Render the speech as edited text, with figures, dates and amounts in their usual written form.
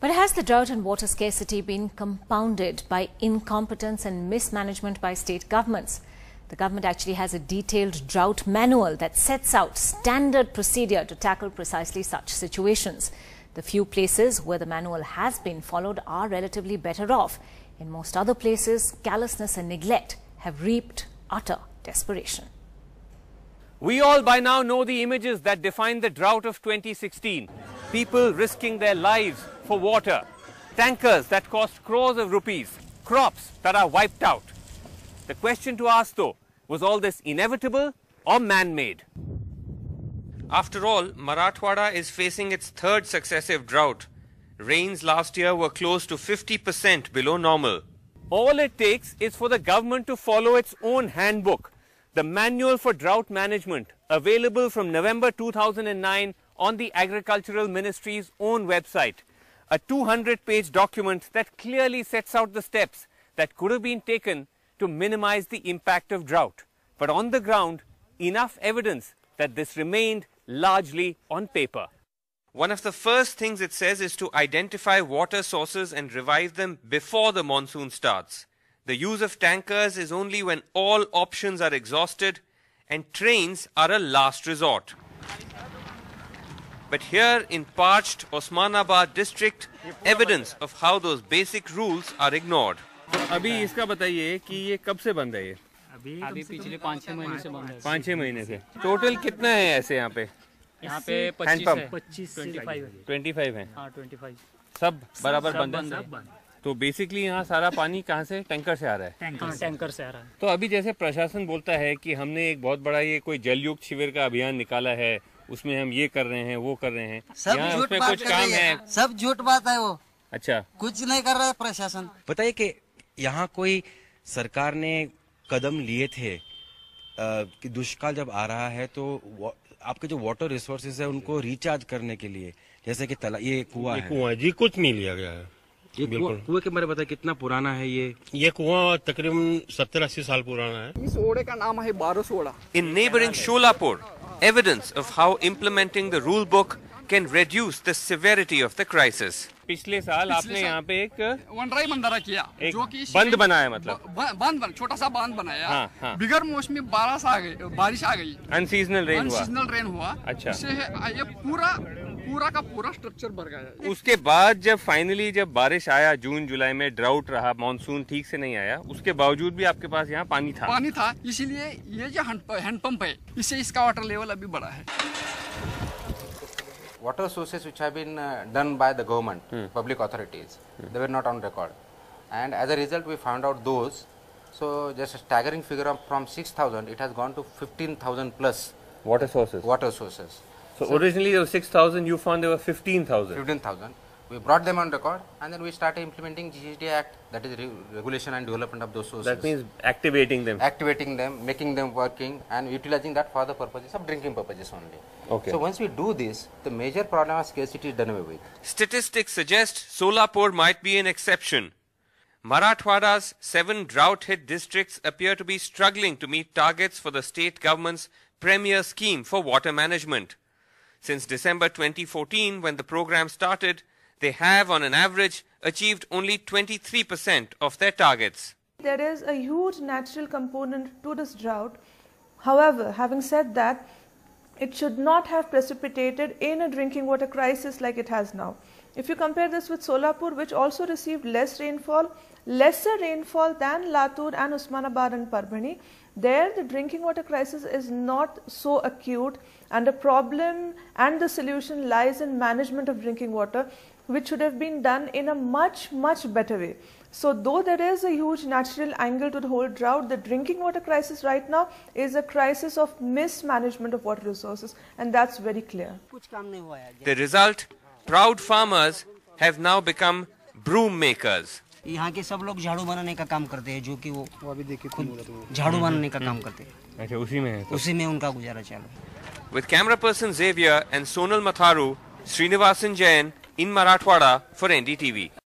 But has the drought and water scarcity been compounded by incompetence and mismanagement by state governments? The government actually has a detailed drought manual that sets out standard procedure to tackle precisely such situations. The few places where the manual has been followed are relatively better off. In most other places, callousness and neglect have reaped utter desperation. We all by now know the images that defined the drought of 2016. People risking their lives for water, tankers that cost crores of rupees, crops that are wiped out. The question to ask though, was all this inevitable or man-made? After all, Marathwada is facing its third successive drought. Rains last year were close to 50% below normal. All it takes is for the government to follow its own handbook, the Manual for Drought Management, available from November 2009 on the Agricultural Ministry's own website. A 200-page document that clearly sets out the steps that could have been taken to minimize the impact of drought. But on the ground, enough evidence that this remained largely on paper. One of the first things it says is to identify water sources and revive them before the monsoon starts. The use of tankers is only when all options are exhausted, and trains are a last resort. But here in parched Osmanabad district, evidence of how those basic rules are ignored. अभी इसका बताइए कि ये कब से बंद है ये? अभी पिछले 5-6 महीने से बंद है। 5-6 महीने से। टोटल कितना है ऐसे यहाँ पे? यहाँ पे 25 है। 25 है। हाँ 25। सब बराबर बंद है। तो बेसिकली यहाँ सारा पानी कहाँ से? टैंकर से आ रहा है। टैंकर से आ रहा है। तो अभी जैसे प्रशासन बोलता है कि हमने एक बहुत बड़ा ये कोई जलयुक्त शिविर का अभियान निकाला है, उसमें हम ये कर रहे हैं, वो कर रहे हैं। सब झूठ बात कुछ काम है। सब झूठ बात है वो। अच्छा। कुछ नहीं कर रहा है प्रशासन। बताइए कि यहाँ कोई सरकार ने कदम लिए थे कि दुष्काल जब आ रहा है तो आपके जो वाटर रिसोर्सेज है उनको रिचार्ज करने के लिए, जैसे कि ये कुआं है। जी कुछ नहीं लिया गया है। ये कुएं के बारे में बताइए कितना पुराना है ये कुआं तकरीबन 70-80 साल पुराना है। इस ओड़े का नाम है बारोसोड़ा। In neighboring Sholapur, evidence of how implementing the rule book can reduce the severity of the crisis. पिछले साल आपने यहाँ पे एक वनराई बंदरा किया, जो कि बंद बनाया, मतलब बांध छोटा सा बांध बनाया। हाँ। बिगर मौसमी बारिश आ गई। अनसीजनल रेन हुआ। अच्छा। इससे ये पूरा का पूरा स्ट्रक्चर बढ़ गया। उसके बाद जब फाइनली जब बारिश आया जून जुलाई में, ड्राउट रहा, मानसून ठीक से नहीं आया, उसके बावजूद भी आपके पास यहाँ पानी था। इसीलिए ये जो हैंडपंप है, इससे इसका वाटर लेवल अभी बढ़ा है। Water sources which have been done by the government, public authorities, they were not on record, and as a result we found out those. So just a staggering figure from 6,000, it has gone to 15,000 plus water sources. So originally there were 6,000, you found there were 15,000. 15,000. We brought them on record, and then we started implementing GST Act, that is regulation and development of those sources. That means activating them, making them working, and utilizing that for the purposes of drinking purposes only. Okay. So once we do this, the major problem of scarcity is done away with. Statistics suggest Solapur might be an exception. Marathwada's 7 drought-hit districts appear to be struggling to meet targets for the state government's premier scheme for water management. Since December 2014, when the program started, they have, on an average, achieved only 23% of their targets. There is a huge natural component to this drought. However, having said that, it should not have precipitated in a drinking water crisis like it has now. If you compare this with Solapur, which also received lesser rainfall than Latur and Osmanabad and Parbhani, there the drinking water crisis is not so acute, and the problem and the solution lies in management of drinking water, which should have been done in a much better way. So though there is a huge natural angle to the whole drought, the drinking water crisis right now is a crisis of mismanagement of water resources, and that's very clear. The result, proud farmers have now become broom makers. यहाँ के सब लोग झाड़ू बनाने का काम करते हैं, जो कि वो अभी देखिए खुद झाड़ू बनाने का काम करते हैं। अच्छा, उसी में उनका गुजारा चालू। With camera person Xavier and Sonal Matharu, Srinivasan Jain in Marathwada for NDTV.